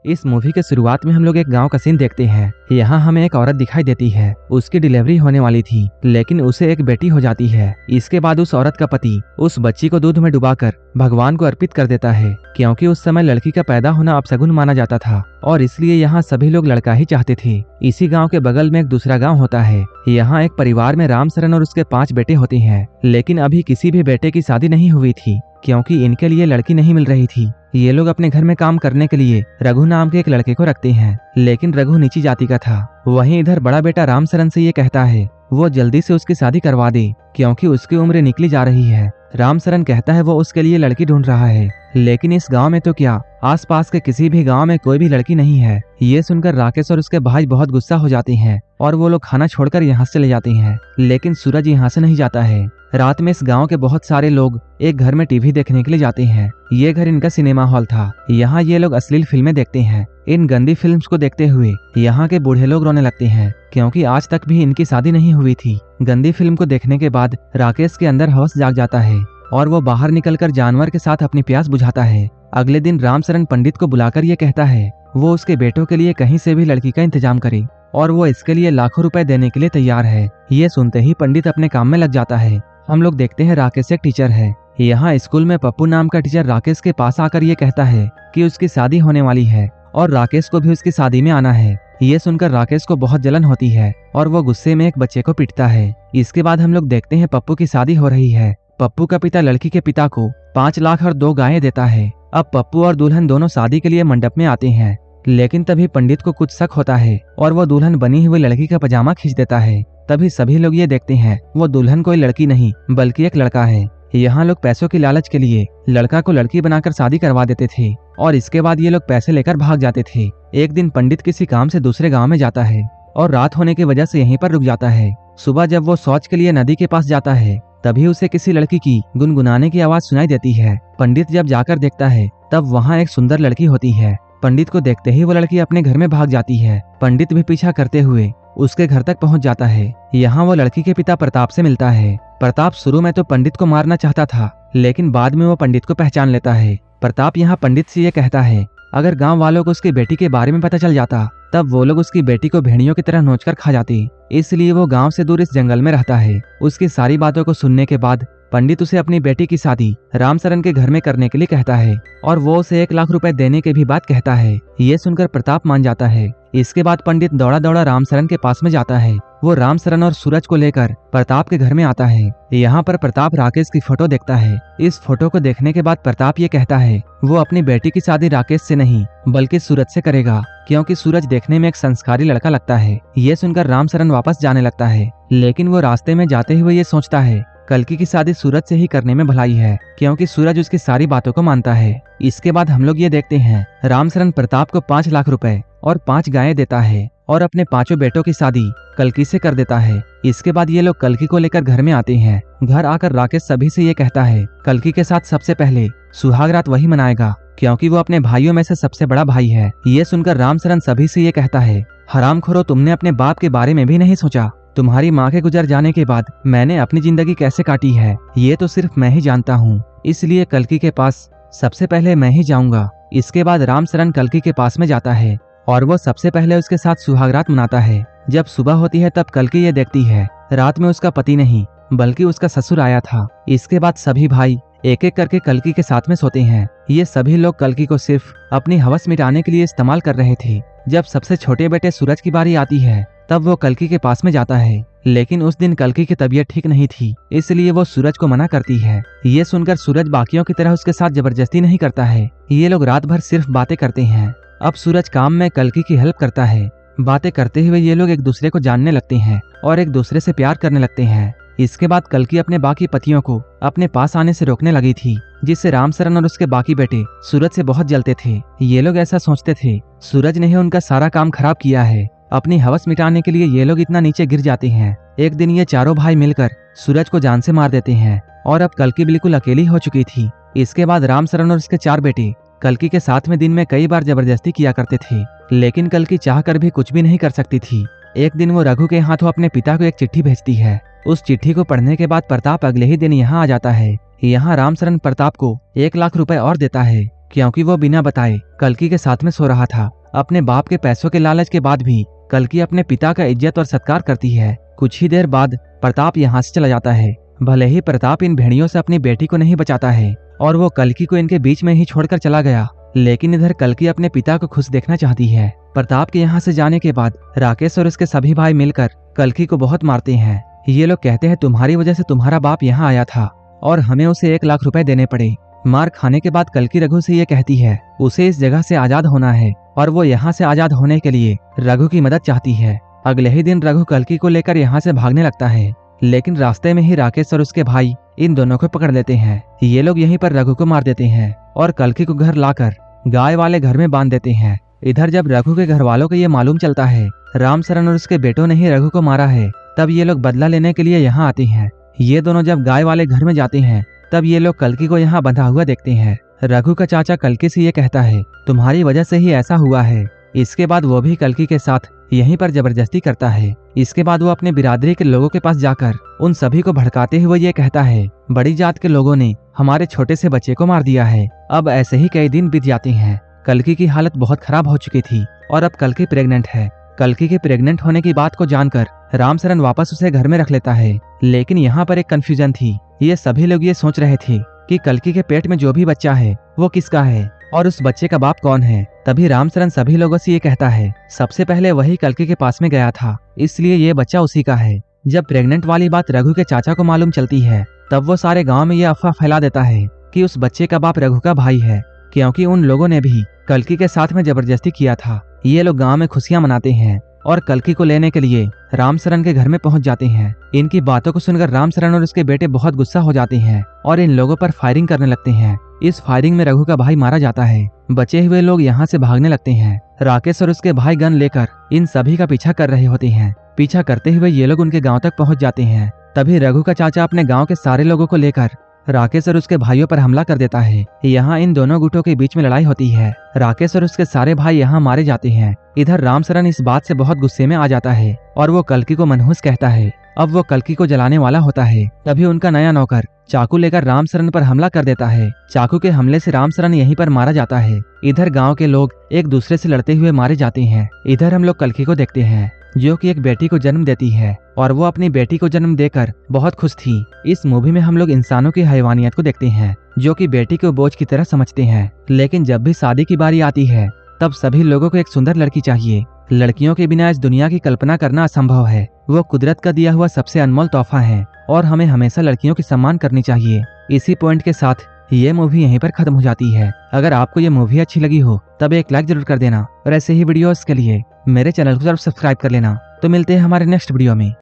इस मूवी के शुरुआत में हम लोग एक गांव का सीन देखते हैं। यहाँ हमें एक औरत दिखाई देती है। उसकी डिलीवरी होने वाली थी, लेकिन उसे एक बेटी हो जाती है। इसके बाद उस औरत का पति उस बच्ची को दूध में डुबाकर भगवान को अर्पित कर देता है, क्योंकि उस समय लड़की का पैदा होना अपशगुन माना जाता था और इसलिए यहाँ सभी लोग लड़का ही चाहते थे। इसी गांव के बगल में एक दूसरा गांव होता है। यहाँ एक परिवार में रामशरण और उसके 5 बेटे होते हैं, लेकिन अभी किसी भी बेटे की शादी नहीं हुई थी, क्योंकि इनके लिए लड़की नहीं मिल रही थी। ये लोग अपने घर में काम करने के लिए रघु नाम के एक लड़के को रखते हैं, लेकिन रघु नीची जाति का था। वहीं इधर बड़ा बेटा रामशरण से ये कहता है वो जल्दी से उसकी शादी करवा दे, क्योंकि उसकी उम्र निकली जा रही है। रामशरण कहता है वो उसके लिए लड़की ढूंढ रहा है, लेकिन इस गांव में तो क्या, आसपास के किसी भी गांव में कोई भी लड़की नहीं है। ये सुनकर राकेश और उसके भाई बहुत गुस्सा हो जाते हैं और वो लोग खाना छोड़कर यहाँ से चले जाते हैं, लेकिन सूरज यहाँ से नहीं जाता है। रात में इस गांव के बहुत सारे लोग एक घर में टीवी देखने के लिए जाते हैं। ये घर इनका सिनेमा हॉल था। यहाँ ये लोग अश्लील फिल्में देखते हैं। इन गंदी फिल्म्स को देखते हुए यहाँ के बूढ़े लोग रोने लगते हैं, क्योंकि आज तक भी इनकी शादी नहीं हुई थी। गंदी फिल्म को देखने के बाद राकेश के अंदर हवस जाग जाता है और वो बाहर निकलकर जानवर के साथ अपनी प्यास बुझाता है। अगले दिन रामशरण पंडित को बुलाकर ये कहता है वो उसके बेटों के लिए कहीं से भी लड़की का इंतजाम करे और वो इसके लिए लाखों रुपए देने के लिए तैयार है। ये सुनते ही पंडित अपने काम में लग जाता है। हम लोग देखते हैं राकेश एक टीचर है। यहाँ स्कूल में पप्पू नाम का टीचर राकेश के पास आकर ये कहता है कि उसकी शादी होने वाली है और राकेश को भी उसकी शादी में आना है। ये सुनकर राकेश को बहुत जलन होती है और वो गुस्से में एक बच्चे को पीटता है। इसके बाद हम लोग देखते हैं पप्पू की शादी हो रही है। पप्पू का पिता लड़की के पिता को 5 लाख और 2 गायें देता है। अब पप्पू और दुल्हन दोनों शादी के लिए मंडप में आते हैं, लेकिन तभी पंडित को कुछ शक होता है और वो दुल्हन बनी हुई लड़की का पजामा खींच देता है। तभी सभी लोग ये देखते हैं वो दुल्हन कोई लड़की नहीं बल्कि एक लड़का है। यहाँ लोग पैसों की लालच के लिए लड़का को लड़की बनाकर शादी करवा देते थे और इसके बाद ये लोग पैसे लेकर भाग जाते थे। एक दिन पंडित किसी काम से दूसरे गांव में जाता है और रात होने की वजह से यहीं पर रुक जाता है। सुबह जब वो शौच के लिए नदी के पास जाता है, तभी उसे किसी लड़की की गुनगुनाने की आवाज सुनाई देती है। पंडित जब जाकर देखता है तब वहाँ एक सुंदर लड़की होती है। पंडित को देखते ही वो लड़की अपने घर में भाग जाती है। पंडित भी पीछा करते हुए उसके घर तक पहुंच जाता है। यहाँ वो लड़की के पिता प्रताप से मिलता है। प्रताप शुरू में तो पंडित को मारना चाहता था, लेकिन बाद में वो पंडित को पहचान लेता है। प्रताप यहाँ पंडित से ये कहता है अगर गांव वालों को उसकी बेटी के बारे में पता चल जाता तब वो लोग उसकी बेटी को भेड़ियों की तरह नोचकर खा जाते, इसलिए वो गांव से दूर इस जंगल में रहता है। उसकी सारी बातों को सुनने के बाद पंडित उसे अपनी बेटी की शादी रामशरण के घर में करने के लिए कहता है और वो उसे 1 लाख रुपए देने की भी बात कहता है। ये सुनकर प्रताप मान जाता है। इसके बाद पंडित दौड़ा दौड़ा रामशरण के पास में जाता है। वो रामशरण और सूरज को लेकर प्रताप के घर में आता है। यहाँ पर प्रताप राकेश की फोटो देखता है। इस फोटो को देखने के बाद प्रताप ये कहता है वो अपनी बेटी की शादी राकेश से नहीं बल्कि सूरज से करेगा, क्योंकि सूरज देखने में एक संस्कारी लड़का लगता है। ये सुनकर रामशरण वापस जाने लगता है, लेकिन वो रास्ते में जाते हुए ये सोचता है कल्कि की शादी सूरज से ही करने में भलाई है, क्योंकि सूरज उसकी सारी बातों को मानता है। इसके बाद हम लोग ये देखते हैं रामशरण प्रताप को 5 लाख रुपए और 5 गायें देता है और अपने 5 बेटों की शादी कल्कि से कर देता है। इसके बाद ये लोग कल्कि को लेकर घर में आते हैं। घर आकर राकेश सभी से ये कहता है कल्कि के साथ सबसे पहले सुहाग रात वही मनाएगा, क्योंकि वो अपने भाइयों में से सबसे बड़ा भाई है। ये सुनकर रामशरण सभी से ये कहता है हरामखोरो, तुमने अपने बाप के बारे में भी नहीं सोचा। तुम्हारी माँ के गुजर जाने के बाद मैंने अपनी जिंदगी कैसे काटी है ये तो सिर्फ मैं ही जानता हूँ, इसलिए कल्कि के पास सबसे पहले मैं ही जाऊंगा। इसके बाद रामशरण कल्कि के पास में जाता है और वो सबसे पहले उसके साथ सुहागरात मनाता है। जब सुबह होती है तब कल्कि ये देखती है रात में उसका पति नहीं बल्कि उसका ससुर आया था। इसके बाद सभी भाई एक एक करके कल्कि के साथ में सोते हैं। ये सभी लोग कल्कि को सिर्फ अपनी हवस मिटाने के लिए इस्तेमाल कर रहे थे। जब सबसे छोटे बेटे सूरज की बारी आती है तब वो कल्कि के पास में जाता है, लेकिन उस दिन कल्कि की तबीयत ठीक नहीं थी, इसलिए वो सूरज को मना करती है। ये सुनकर सूरज बाकियों की तरह उसके साथ जबरदस्ती नहीं करता है। ये लोग रात भर सिर्फ बातें करते हैं। अब सूरज काम में कल्कि की हेल्प करता है। बातें करते हुए ये लोग एक दूसरे को जानने लगते हैं और एक दूसरे से प्यार करने लगते हैं। इसके बाद कल्कि अपने बाकी पतियों को अपने पास आने से रोकने लगी थी, जिससे रामशरण और उसके बाकी बेटे सूरज से बहुत जलते थे। ये लोग ऐसा सोचते थे सूरज ने ही उनका सारा काम खराब किया है। अपनी हवस मिटाने के लिए ये लोग इतना नीचे गिर जाते हैं। एक दिन ये चारों भाई मिलकर सूरज को जान से मार देते हैं और अब कल्कि बिल्कुल अकेली हो चुकी थी। इसके बाद रामशरण और उसके 4 बेटे कल्कि के साथ में दिन में कई बार जबरदस्ती किया करते थे, लेकिन कल्कि चाहकर भी कुछ भी नहीं कर सकती थी। एक दिन वो रघु के हाथों अपने पिता को एक चिट्ठी भेजती है। उस चिट्ठी को पढ़ने के बाद प्रताप अगले ही दिन यहाँ आ जाता है। यहाँ रामशरण प्रताप को 1 लाख रुपए और देता है, क्योंकि वो बिना बताए कल्कि के साथ में सो रहा था। अपने बाप के पैसों के लालच के बाद भी कल्कि अपने पिता का इज्जत और सत्कार करती है। कुछ ही देर बाद प्रताप यहाँ से चला जाता है। भले ही प्रताप इन भेड़ियों से अपनी बेटी को नहीं बचाता है और वो कल्कि को इनके बीच में ही छोड़कर चला गया, लेकिन इधर कल्कि अपने पिता को खुश देखना चाहती है। प्रताप के यहाँ से जाने के बाद राकेश और उसके सभी भाई मिलकर कल्कि को बहुत मारते हैं। ये लोग कहते हैं तुम्हारी वजह से तुम्हारा बाप यहाँ आया था और हमें उसे 1 लाख रुपए देने पड़े। मार खाने के बाद कल्कि रघु से ये कहती है उसे इस जगह से आजाद होना है और वो यहाँ से आजाद होने के लिए रघु की मदद चाहती है। अगले ही दिन रघु कल्कि को लेकर यहाँ से भागने लगता है, लेकिन रास्ते में ही राकेश और उसके भाई इन दोनों को पकड़ लेते हैं। ये लोग यहीं पर रघु को मार देते हैं और कल्कि को घर लाकर गाय वाले घर में बांध देते हैं। इधर जब रघु के घर वालों को ये मालूम चलता है रामचरण और उसके बेटों ने ही रघु को मारा है, तब ये लोग बदला लेने के लिए यहाँ आते हैं। ये दोनों जब गाय वाले घर में जाते हैं तब ये लोग कल्कि को यहाँ बंधा हुआ देखते हैं। रघु का चाचा कल्कि से ये कहता है तुम्हारी वजह से ही ऐसा हुआ है। इसके बाद वो भी कल्कि के साथ यहीं पर जबरदस्ती करता है। इसके बाद वो अपने बिरादरी के लोगों के पास जाकर उन सभी को भड़काते हुए ये कहता है बड़ी जात के लोगों ने हमारे छोटे से बच्चे को मार दिया है। अब ऐसे ही कई दिन बीत जाते हैं। कल्कि की हालत बहुत खराब हो चुकी थी और अब कल्कि प्रेग्नेंट है। कल्कि के प्रेग्नेंट होने की बात को जानकर रामचरण वापस उसे घर में रख लेता है, लेकिन यहाँ पर एक कंफ्यूजन थी। ये सभी लोग ये सोच रहे थे कि कल्कि के पेट में जो भी बच्चा है वो किसका है और उस बच्चे का बाप कौन है। तभी रामचरण सभी लोगों से ये कहता है सबसे पहले वही कल्कि के पास में गया था, इसलिए ये बच्चा उसी का है। जब प्रेग्नेंट वाली बात रघु के चाचा को मालूम चलती है तब वो सारे गांव में ये अफवाह फैला देता है कि उस बच्चे का बाप रघु का भाई है, क्योंकि उन लोगों ने भी कल्कि के साथ में जबरदस्ती किया था। ये लोग गांव में खुशियां मनाते हैं और कल्कि को लेने के लिए रामचरण के घर में पहुंच जाते हैं। इनकी बातों को सुनकर रामचरण और उसके बेटे बहुत गुस्सा हो जाते हैं और इन लोगों पर फायरिंग करने लगते हैं। इस फायरिंग में रघु का भाई मारा जाता है। बचे हुए लोग यहाँ से भागने लगते हैं। राकेश और उसके भाई गन लेकर इन सभी का पीछा कर रहे होते हैं। पीछा करते हुए ये लोग उनके गाँव तक पहुँच जाते हैं। तभी रघु का चाचा अपने गाँव के सारे लोगों को लेकर राकेश और उसके भाइयों पर हमला कर देता है। यहाँ इन दोनों गुटों के बीच में लड़ाई होती है। राकेश और उसके सारे भाई यहाँ मारे जाते हैं। इधर रामचरण इस बात से बहुत गुस्से में आ जाता है और वो कल्कि को मनहूस कहता है। अब वो कल्कि को जलाने वाला होता है, तभी उनका नया नौकर चाकू लेकर रामचरण पर हमला कर देता है। चाकू के हमले से रामचरण यहीं पर मारा जाता है। इधर गाँव के लोग एक दूसरे से लड़ते हुए मारे जाते हैं। इधर हम लोग कल्कि को देखते हैं जो कि एक बेटी को जन्म देती है और वो अपनी बेटी को जन्म देकर बहुत खुश थी। इस मूवी में हम लोग इंसानों की हैवानियत को देखते हैं जो कि बेटी को बोझ की तरह समझते हैं, लेकिन जब भी शादी की बारी आती है तब सभी लोगों को एक सुंदर लड़की चाहिए। लड़कियों के बिना इस दुनिया की कल्पना करना असंभव है। वो कुदरत का दिया हुआ सबसे अनमोल तोहफा है और हमें हमेशा लड़कियों की सम्मान करनी चाहिए। इसी पॉइंट के साथ ये मूवी यहीं पर खत्म हो जाती है। अगर आपको ये मूवी अच्छी लगी हो तब एक लाइक जरूर कर देना और ऐसे ही वीडियोस के लिए मेरे चैनल को जरूर सब्सक्राइब कर लेना। तो मिलते हैं हमारे नेक्स्ट वीडियो में।